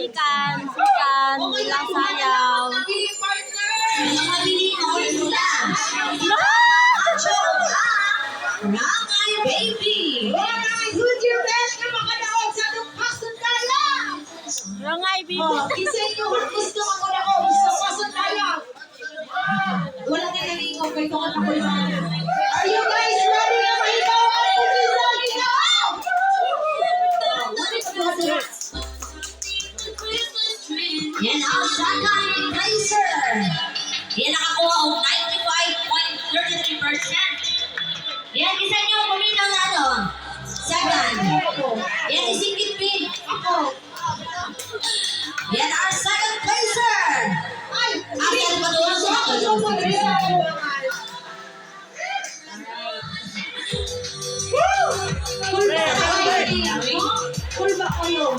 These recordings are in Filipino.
Sikan, bilang sayaw. Nakay baby! Who's your best na makadaog sa itong pasundaya? Rangay, baby. Isa nyo, gusto ako na ako sa pasundaya. Wala na nalingog kay Tonga na kulmana. Are you guys ready na mahigaw ang pag-isaw? Yan ang Sakay Blazer. Yan nakakuha ang 95.33%. Yan, isa nyo puminaw na ano? Second. Yan, isingit pin. Yan ang second placer. Ayan pa doon sa Full ba kayo?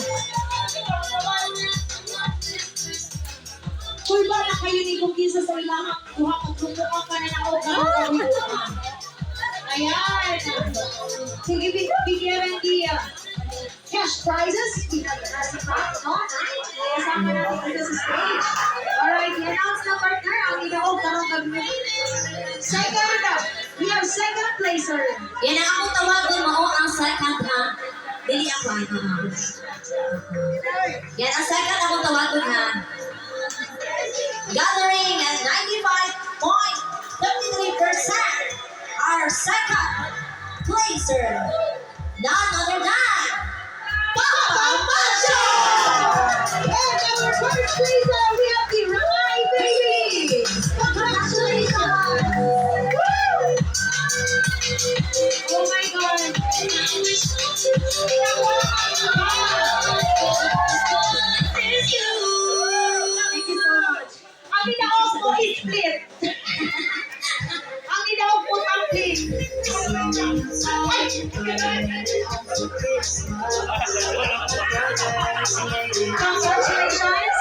Full ba na kayo ni Kukisa sa ilang kuha kung kumuha ka na ako Ayan. Sige, bigyan ng cash prizes. Nasa box, no? Kasama natin dito sa stage. Alright, i-announce na partner. Ang ikaw, karong gabi. Second, we have second placer. Yan ang akong tawagon mo, ang second, ha? Dili ako, ito, ha? Yan ang second akong tawagon, ha? Gathering at 95.33%. Our second placer, none other than Papa Macho! And our first placer, we have the Rai Baby! Congratulations! Woo! Oh my God! Thank you so much. Ang inaog mo is split. Ang inaog mo tampin. Congratulations!